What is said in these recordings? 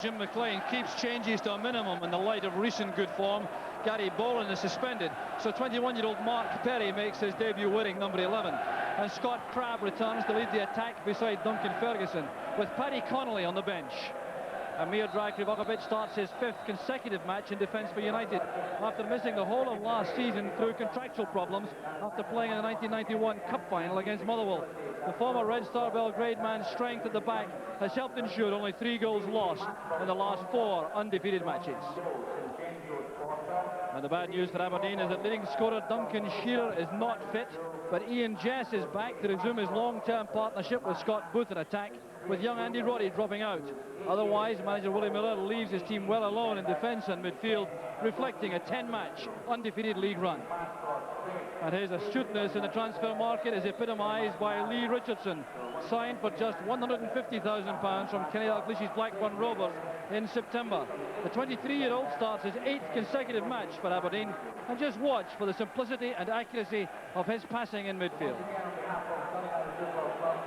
Jim McLean keeps changes to a minimum in the light of recent good form. Gary Boland is suspended, so 21-year-old Mark Perry makes his debut wearing number 11. And Scott Crabb returns to lead the attack beside Duncan Ferguson, with Paddy Connolly on the bench. Amir Krivokapic starts his 5th consecutive match in defence for United, after missing the whole of last season through contractual problems after playing in the 1991 Cup final against Motherwell. The former Red Star Belgrade man's strength at the back has helped ensure only 3 goals lost in the last 4 undefeated matches. And the bad news for Aberdeen is that leading scorer Duncan Shearer is not fit, but Ian Jess is back to resume his long-term partnership with Scott Booth in attack, with young Andy Roddy dropping out. Otherwise, manager Willie Miller leaves his team well alone in defence and midfield, reflecting a 10-match undefeated league run. And his astuteness in the transfer market is epitomised by Lee Richardson, signed for just £150,000 from Kenny Dalglish's Blackburn Rovers in September. The 23-year-old starts his 8th consecutive match for Aberdeen, and just watch for the simplicity and accuracy of his passing in midfield.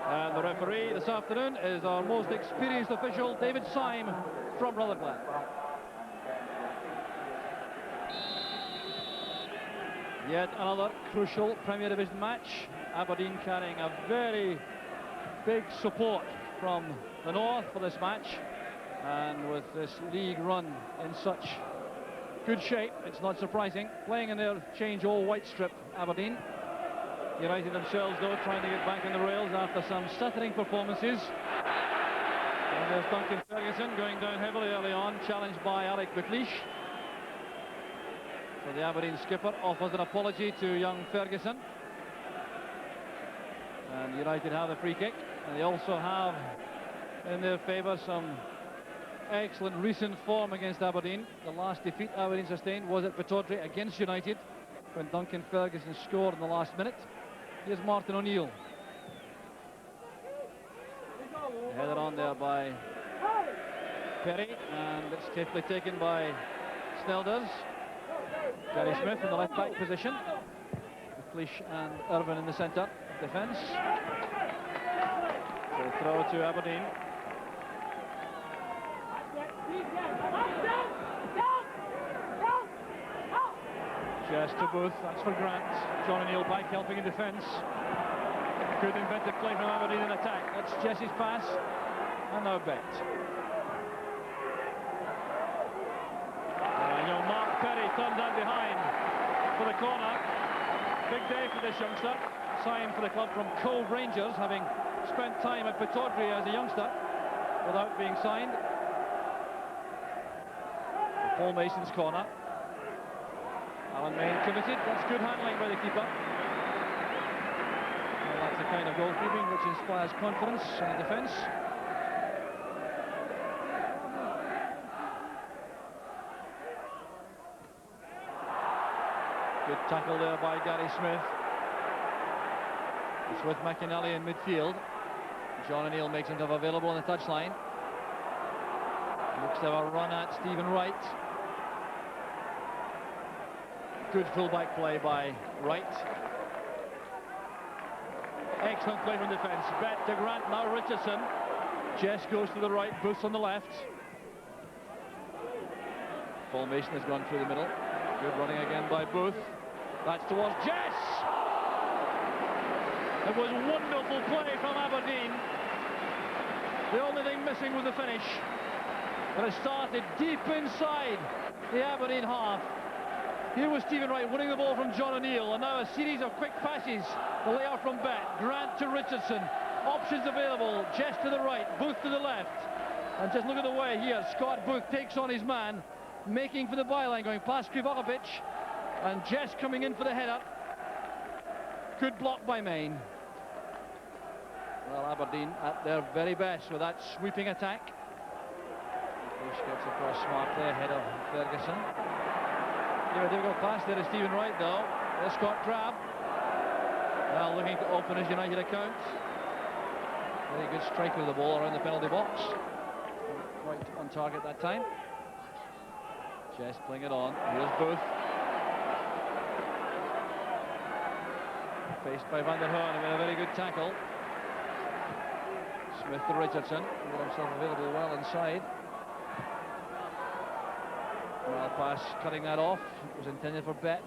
And the referee this afternoon is our most experienced official, David Syme from Rutherglen. Yet another crucial Premier Division match. Aberdeen carrying a very big support from the north for this match, and with this league run in such good shape, it's not surprising. Playing in their change all white strip, Aberdeen. United themselves, though, trying to get back on the rails after some stuttering performances. And there's Duncan Ferguson going down heavily early on, challenged by Alec McLeish. So the Aberdeen skipper offers an apology to young Ferguson. And United have the free kick. And they also have in their favour some excellent recent form against Aberdeen. The last defeat Aberdeen sustained was at Pittodrie against United, when Duncan Ferguson scored in the last minute. Here's Martin O'Neill. Headed on there by Perry, and it's carefully taken by Snelders. Gary Smith in the left back position. McLeish and Irvin in the centre of defence. So throw to Aberdeen. Just to Booth, that's for Grant. John O'Neill back helping in defence. Good inventive play from Aberdeen in attack. That's Jesse's pass, and now Bet. Young Mark Perry turned down behind for the corner. Big day for this youngster. Signed for the club from Cove Rangers, having spent time at Pittodrie as a youngster without being signed. Paul Mason's corner. Alan Main committed. That's good handling by the keeper. Well, that's the kind of goalkeeping which inspires confidence in the defence. Good tackle there by Gary Smith. It's with McInally in midfield. John O'Neill makes himself available on the touchline. Looks to have a run at Stephen Wright. Good full-back play by Wright. Excellent play from defence. Bet to Grant, now Richardson. Jess goes to the right, Booth on the left. Paul Mason has gone through the middle. Good running again by Booth. That's towards Jess. It was wonderful play from Aberdeen. The only thing missing was the finish. But it started deep inside the Aberdeen half. Here was Stephen Wright winning the ball from John O'Neill, and now a series of quick passes. The layout from Bet, Grant to Richardson. Options available, Jess to the right, Booth to the left. And just look at the way here, Scott Booth takes on his man, making for the byline, going past Krivokapic, and Jess coming in for the header. Good block by Main. Well, Aberdeen at their very best with that sweeping attack. Bush gets across smartly ahead of Ferguson. Give a difficult pass there to Stephen Wright, though. There's Scott Crabb. Well, looking to open his United account. Very good strike with the ball around the penalty box. Quite on target that time. Jess playing it on. Here's Booth. Faced by Van der Hoorn, and a very good tackle. Smith to Richardson. Made himself available well inside. Well, pass cutting that off. It was intended for Bet.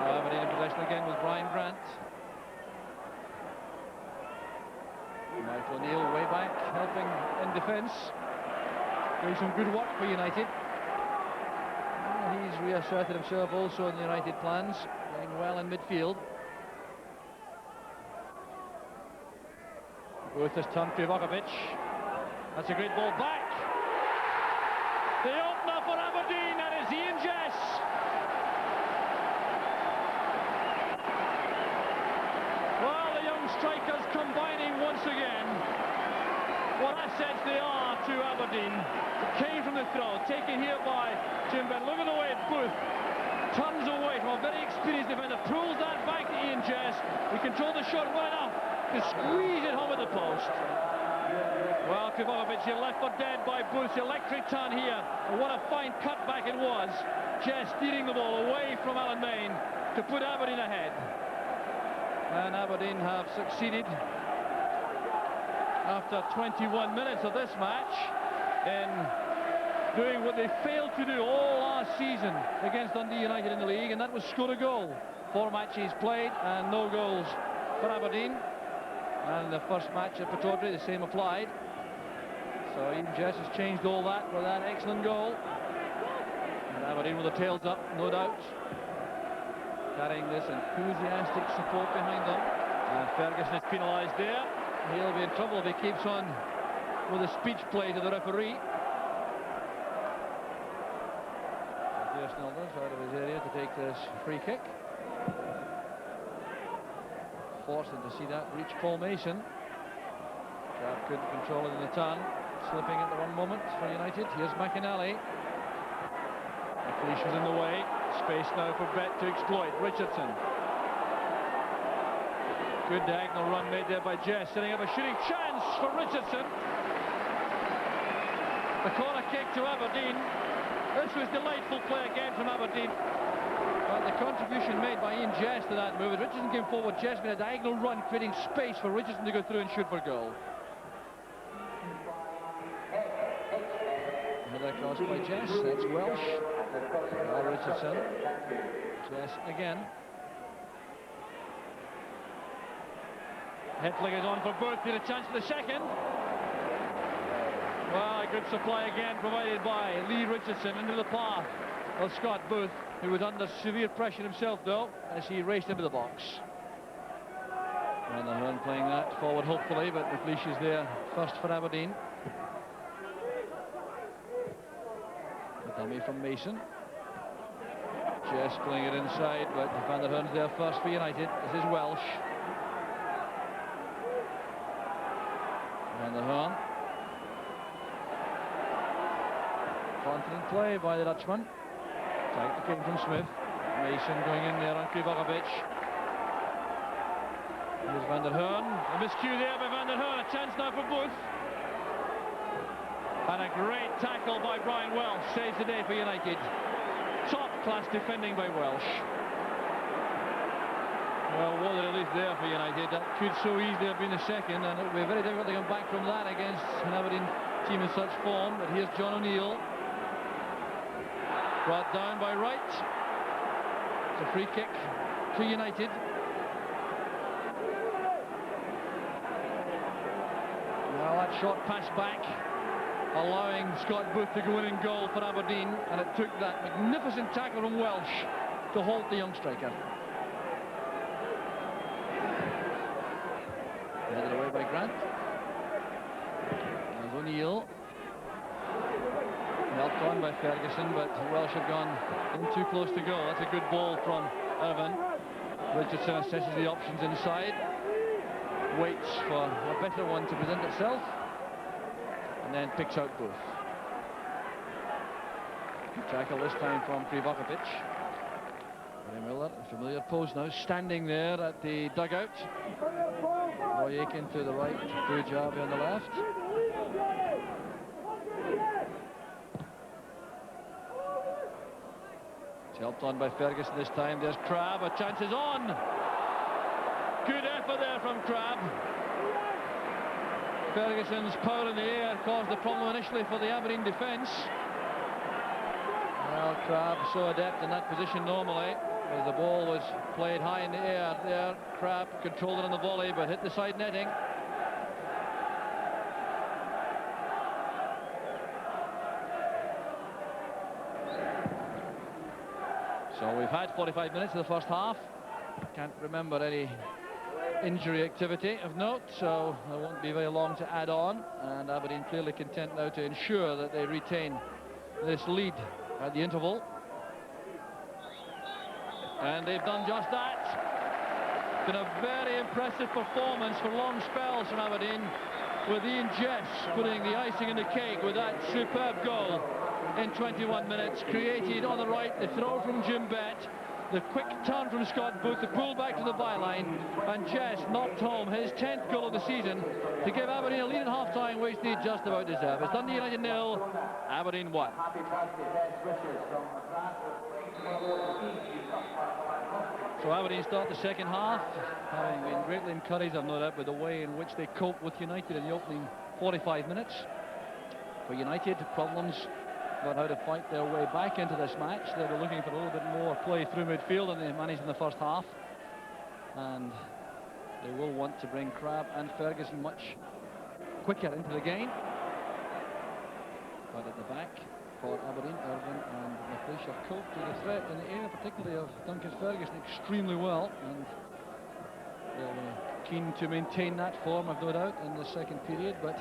Aberdeen in possession again with Brian Grant. Michael O'Neill way back, helping in defence. Doing some good work for United. He's reasserted himself also in the United plans, playing well in midfield. Both this turn to Vukovic. That's a great ball back. The opener for Aberdeen, and it's Ian Jess. Well, the young strikers combining once again. What assets they are to Aberdeen. It came from the throw, taken here by Jim Ben. Look at the way Booth turns away from a very experienced defender, pulls that back to Ian Jess. He controlled the shot well enough to squeeze it home at the post. Well, Krivovic, you're left for dead by Booth's electric turn here. And what a fine cutback it was. Jess steering the ball away from Alan Main to put Aberdeen ahead. And Aberdeen have succeeded, after 21 minutes of this match, in doing what they failed to do all last season against Dundee United in the league, and that was score a goal. 4 matches played and no goals for Aberdeen. And the first match at Pittodrie, the same applied. So Ian Jess has changed all that with that excellent goal. And Aberdeen with the tails up, no doubt, carrying this enthusiastic support behind them. And Ferguson is penalised there. He'll be in trouble if he keeps on with a speech play to the referee. Matthias Nilders out of his area to take this free kick. Forced him to see that reach Paul Mason. Crab couldn't control it in the turn, slipping at the wrong moment for United. Here's McInally. McLeish was in the way. Space now for Bet to exploit. Richardson. Good diagonal run made there by Jess, setting up a shooting chance for Richardson. The corner kick to Aberdeen. This was delightful play again from Aberdeen. But the contribution made by Ian Jess to that move, as Richardson came forward, Jess made a diagonal run, creating space for Richardson to go through and shoot for goal. Another cross by Jess, that's Welsh. Now Richardson. Jess again. Hetling is on for Booth, get a chance for the second. Well, a good supply again provided by Lee Richardson into the path of Scott Booth, who was under severe pressure himself though, as he raced into the box. And the Hearn playing that forward hopefully, but McLeish is there first for Aberdeen. A dummy from Mason. Jess playing it inside, but Van der Hearn's there first for United. This is Welsh. Van der Hearn. Confident play by the Dutchman. Tight to King from Smith. Mason going in there on Krivovic. Here's Van der Hearn. A miscue there by Van der Hearn. A chance now for Booth. And a great tackle by Brian Welsh. Saves the day for United. Top class defending by Welsh. Well, what a release there for United. That could so easily have been the second, and it would be very difficult to come back from that against an Aberdeen team in such form. But here's John O'Neill. Brought down by Wright. It's a free kick to United. Well, that shot passed back, allowing Scott Booth to go in and goal for Aberdeen, and it took that magnificent tackle from Welsh to halt the young striker. Headed away by Grant. There's O'Neill. Helped on by Ferguson, but Welsh have gone in too close to goal. That's a good ball from Irvine. Richardson assesses the options inside. Waits for a better one to present itself. And then picks out Booth. Good tackle this time from Krivovic. Very Miller, a familiar pose now, standing there at the dugout. Roy Aiken to the right, Bujabi on the left. It's helped on by Ferguson this time. There's Crab, a chance is on. Good effort there from Crab. Ferguson's power in the air caused the problem initially for the Aberdeen defence. Well, Crabb so adept in that position normally, as the ball was played high in the air there. Crabb controlled it on the volley, but hit the side netting. So we've had 45 minutes of the first half. Can't remember any injury activity of note, so there won't be very long to add on. And Aberdeen clearly content now to ensure that they retain this lead at the interval. And they've done just that. Been a very impressive performance for long spells from Aberdeen, with Ian Jess putting the icing on the cake with that superb goal in 21 minutes. Created on the right, the throw from Jim Bett, the quick turn from Scott Booth, the pull back to the byline, and Jess knocked home his 10th goal of the season to give Aberdeen a lead at half-time, which they just about deserve. It's Dundee United 0, Aberdeen 1. So Aberdeen start the second half, having been greatly encouraged, I've no doubt, with the way in which they coped with United in the opening 45 minutes. For United, problems about how to fight their way back into this match. They were looking for a little bit more play through midfield than they managed in the first half. And they will want to bring Crabb and Ferguson much quicker into the game. But at the back, for Aberdeen, Irvine and McLeish have coped with the threat in the air, particularly of Duncan Ferguson, extremely well. And they're keen to maintain that form, I've no doubt, in the second period. But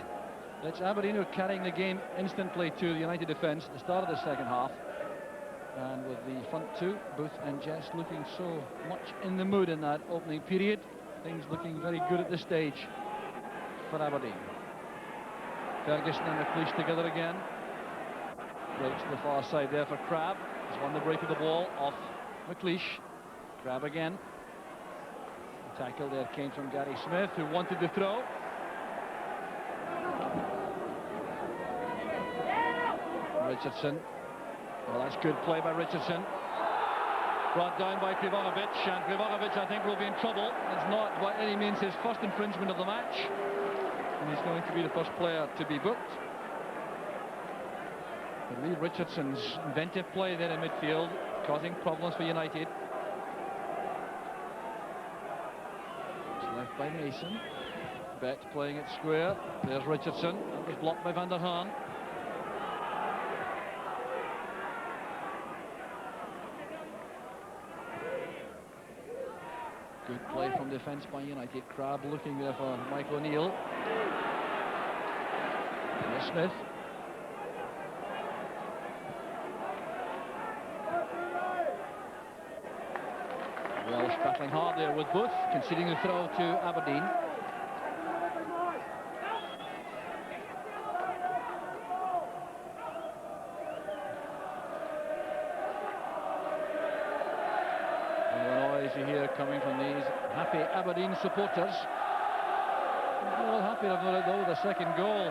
it's Aberdeen who are carrying the game instantly to the United defence at the start of the second half. And with the front two, Booth and Jess, looking so much in the mood in that opening period, things looking very good at this stage for Aberdeen. Ferguson and McLeish together again. Breaks to the far side there for Crabb. He's won the break of the ball off McLeish. Crabb again. The tackle there came from Gary Smith, who wanted the throw. Richardson. Well, that's good play by Richardson. Brought down by Krivonovic, and Krivonovic, I think, will be in trouble. It's not by any means his first infringement of the match, and he's going to be the first player to be booked. But Lee Richardson's inventive play there in midfield, causing problems for United. It's left by Mason. Bett playing it square. There's Richardson. That was blocked by Van der Haan. Good play from defence by United. Crabb looking there for Mike O'Neill. There's Smith. Welsh battling hard there with Booth, conceding the throw to Aberdeen. You hear coming from these happy Aberdeen supporters. Well, happy though with the second goal,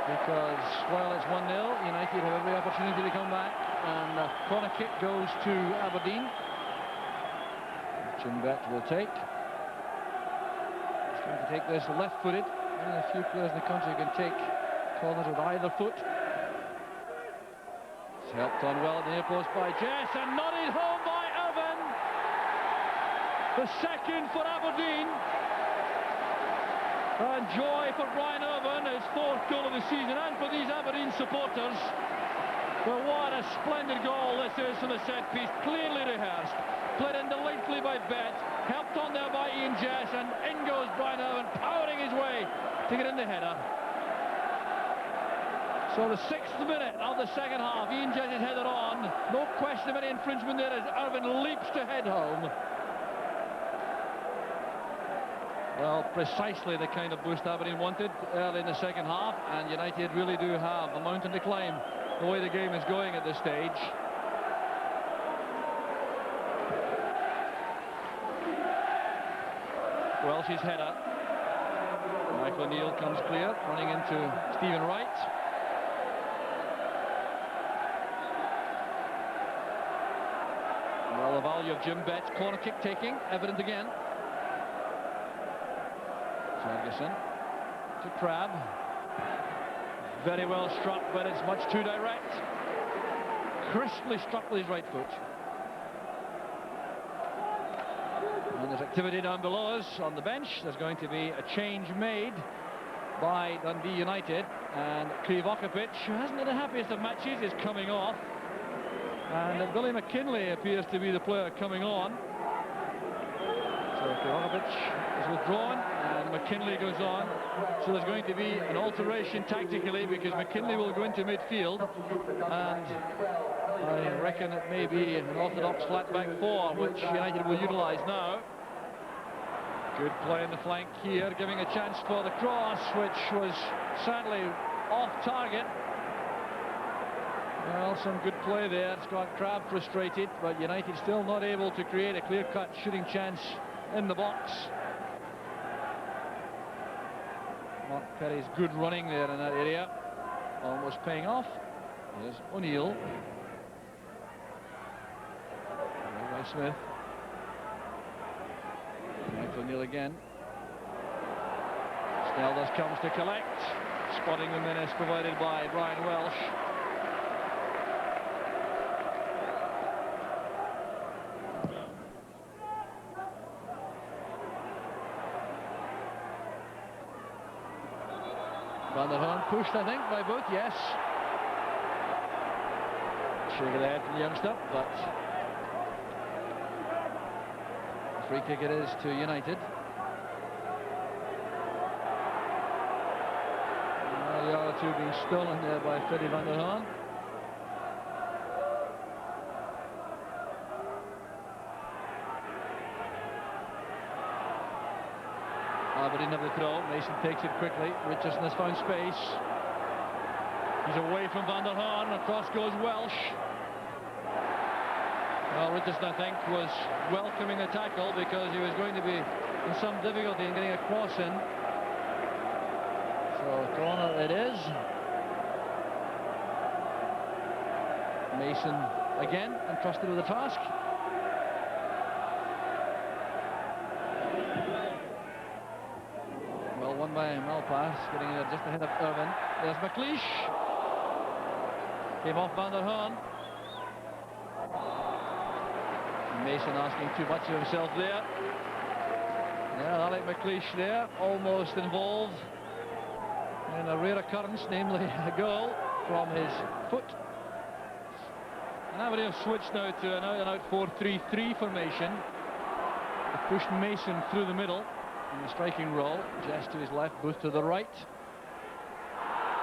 because while it's 1-0, United have every opportunity to come back, and the corner kick goes to Aberdeen. Jim Bett will take. He's going to take this left-footed. Only a few players in the country can take corners with either foot. It's helped on well at the near post by Jess, and nodded home by Irvine. The second for Aberdeen. And joy for Brian Irvine, his fourth goal of the season, and for these Aberdeen supporters. But what a splendid goal this is from the set piece, clearly rehearsed. Played in delightfully by Bett, helped on there by Ian Jess, and in goes Brian Irvine, powering his way to get in the header. So the 6th minute of the second half, Ian Jess is headed on. No question of any infringement there as Irvine leaps to head home. Well, precisely the kind of boost Aberdeen wanted early in the second half, and United really do have a mountain to climb the way the game is going at this stage. Welsh's header. Michael O'Neill comes clear, running into Stephen Wright. Well, the value of Jim Bett's corner kick taking evident again. Ferguson. to Crabbe. Very well struck, but it's much too direct. Crisply struck with his right foot. And there's activity down below us on the bench. There's going to be a change made by Dundee United, and Krivokapic, who hasn't had the happiest of matches, is coming off, and Billy McKinlay appears to be the player coming on. So Krivokapic is withdrawn and McKinlay goes on. So there's going to be an alteration tactically, because McKinlay will go into midfield, and I reckon it may be an orthodox flat back four, which United will utilise now. Good play in the flank here, giving a chance for the cross, which was sadly off target. Well, some good play there. Scott Crabbe frustrated, but United still not able to create a clear-cut shooting chance in the box. Mark Perry's good running there in that area, almost paying off. There's O'Neill. By Smith. O'Neill again. Snelders comes to collect, spotting the menace provided by Brian Welsh. Van der Horn pushed, I think, by Booth, yes. Shake of the head from the youngster, but free kick it is to United. The other two being stolen there by Freddie van der Horn. Aberdeen have the throw. Mason takes it quickly. Richardson has found space. He's away from van der Horn. Across goes Welsh. Well, Richardson, I think, was welcoming the tackle because he was going to be in some difficulty in getting a cross in. So, corner it is. Mason again entrusted with the task. Well, won by Malpass, getting there just ahead of Irvin. There's McLeish. Came off van der Horn. Mason asking too much of himself there. Yeah, Alec McLeish there, almost involved in a rare occurrence, namely a goal from his foot. And Aberdeen have switched now to an out-and-out 4-3-3 formation. They pushed Mason through the middle in the striking role. Jess to his left, Booth to the right.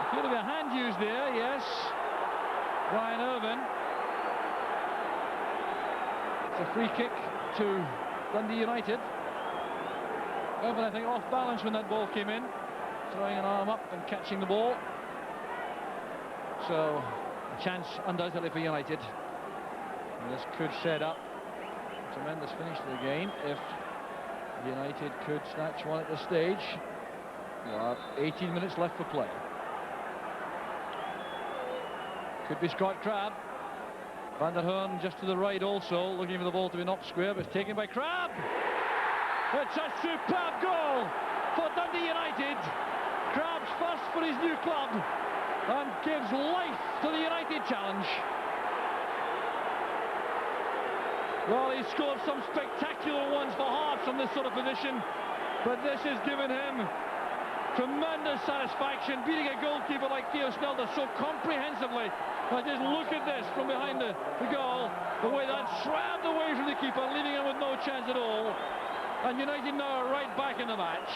Appear to be a hand used there, yes. Brian Irvin. It's a free kick to Dundee United. Irvin, I think, off balance when that ball came in, throwing an arm up and catching the ball. So, a chance undoubtedly for United. And this could set up a tremendous finish to the game if United could snatch one at this stage. There are 18 minutes left for play. Could be Scott Crabbe. Van der Horn just to the right also, looking for the ball to be knocked square, but it's taken by Crabbe. It's a superb goal for Dundee United. Crabbe's first for his new club and gives life to the United challenge. Well, he's scored some spectacular ones for Hearts from this sort of position, but this has given him tremendous satisfaction, beating a goalkeeper like Theo Snelders so comprehensively. Now just look at this from behind the goal, the way that slammed away from the keeper, leaving him with no chance at all. And United now are right back in the match.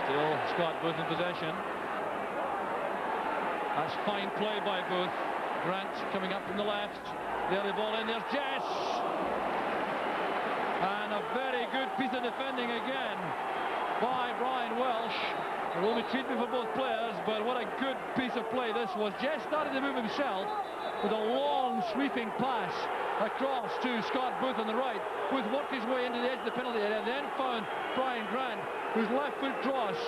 Still Scott Booth in possession. That's fine play by Booth. Grant coming up from the left. The early ball in, there's Jess. And a very good piece of defending again by Brian Welsh. There will be treatment for both players, but what a good piece of play this was. Jess started to move himself with a long sweeping pass across to Scott Booth on the right. Booth worked his way into the edge of the penalty area, then found Brian Grant, whose left foot cross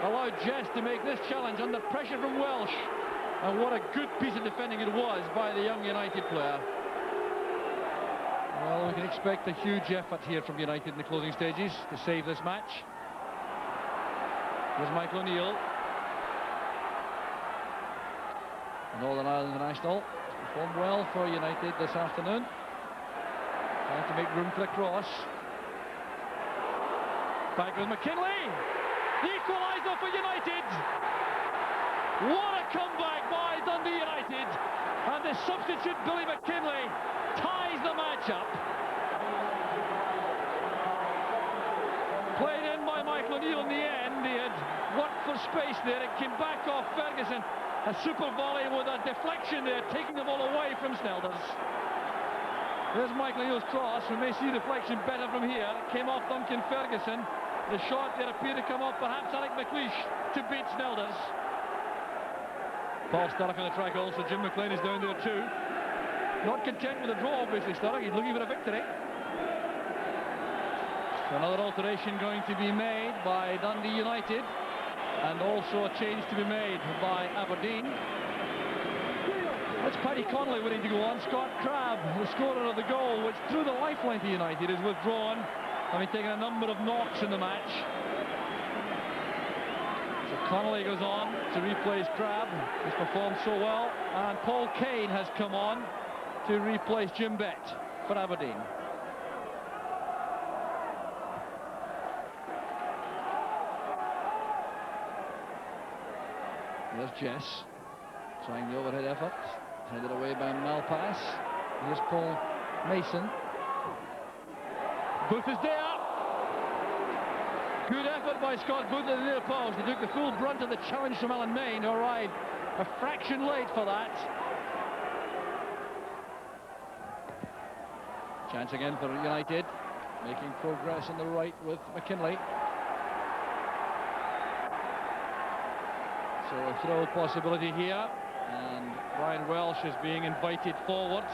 allowed Jess to make this challenge under pressure from Welsh. And what a good piece of defending it was by the young United player. Well, we can expect a huge effort here from United in the closing stages to save this match. Here's Michael O'Neill. Northern Ireland international. Performed well for United this afternoon. Trying to make room for a cross. Back with McKinley. The equalizer for United. What a comeback by Dundee United. And the substitute Billy McKinley ties the match up. Played in by Michael O'Neill in the end. He had worked for space there. It came back off Ferguson. A super volley with a deflection there, taking the ball away from Snelders. There's Michael O'Neill's cross. We may see deflection better from here. It came off Duncan Ferguson. The shot there appeared to come off perhaps Alec McLeish to beat Snelders. Paul Sturrock on the track also. Jim McLean is down there too. Not content with a draw, obviously, Sturrock. He's looking for a victory. So another alteration going to be made by Dundee United. And also a change to be made by Aberdeen. That's Paddy Connolly winning to go on. Scott Crabb, the scorer of the goal, which threw the lifeline to United, is withdrawn, having taken a number of knocks in the match. So Connolly goes on to replace Crabb, who's performed so well, and Paul Kane has come on to replace Jim Bett for Aberdeen. There's Jess trying the overhead effort, headed away by Malpass. Here's Paul Mason. Booth is there. Good effort by Scott Booth at the near post. He took the full brunt of the challenge from Alan Main, who arrived a fraction late for that. Chance again for United, making progress on the right with McKinley. So a throw possibility here, and Ryan Welsh is being invited forward.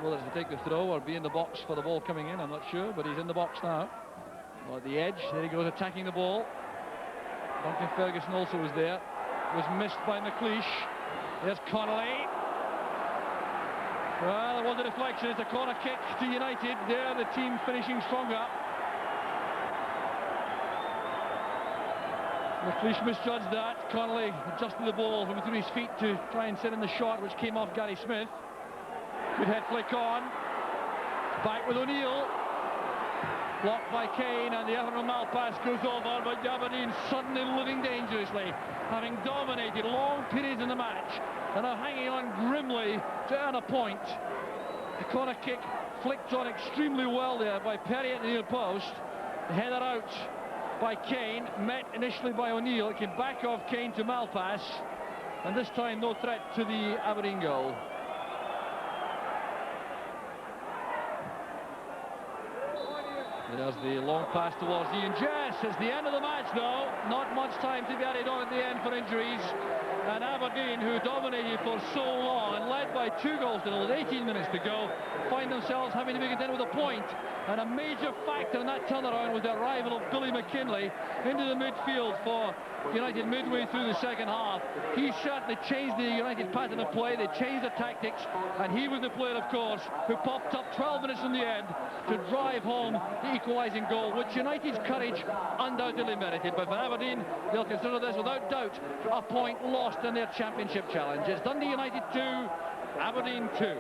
Whether to take the throw or be in the box for the ball coming in, I'm not sure, but he's in the box now. Well, at the edge, there he goes attacking the ball. Duncan Ferguson also was there. Was missed by McLeish. There's Connolly. Well, it was a deflection. It's a corner kick to United. There, the team finishing stronger. McLeish misjudged that. Connolly adjusted the ball from between his feet to try and send in the shot, which came off Gary Smith. Good head flick on. Back with O'Neill. Blocked by Kane, and the effort from Malpass goes over, but Aberdeen suddenly living dangerously, having dominated long periods in the match, and are hanging on grimly to earn a point. The corner kick flicked on extremely well there by Perry at the near post. The header out by Kane, met initially by O'Neill. It came back off Kane to Malpass, and this time no threat to the Aberdeen goal. There's the long pass towards Ian Jess. It's the end of the match though. Not much time to be added on at the end for injuries. And Aberdeen, who dominated for so long and led by 2 goals to nil with 18 minutes to go, find themselves having to be content with a point. And a major factor in that turnaround was the arrival of Billy McKinley into the midfield for United midway through the second half. He certainly changed the United pattern of play. They changed the tactics, and he was the player, of course, who popped up 12 minutes from the end to drive home the equalising goal, which United's courage undoubtedly merited. But for Aberdeen, they'll consider this without doubt a point lost in their championship challenge. It's Dundee United 2, Aberdeen 2.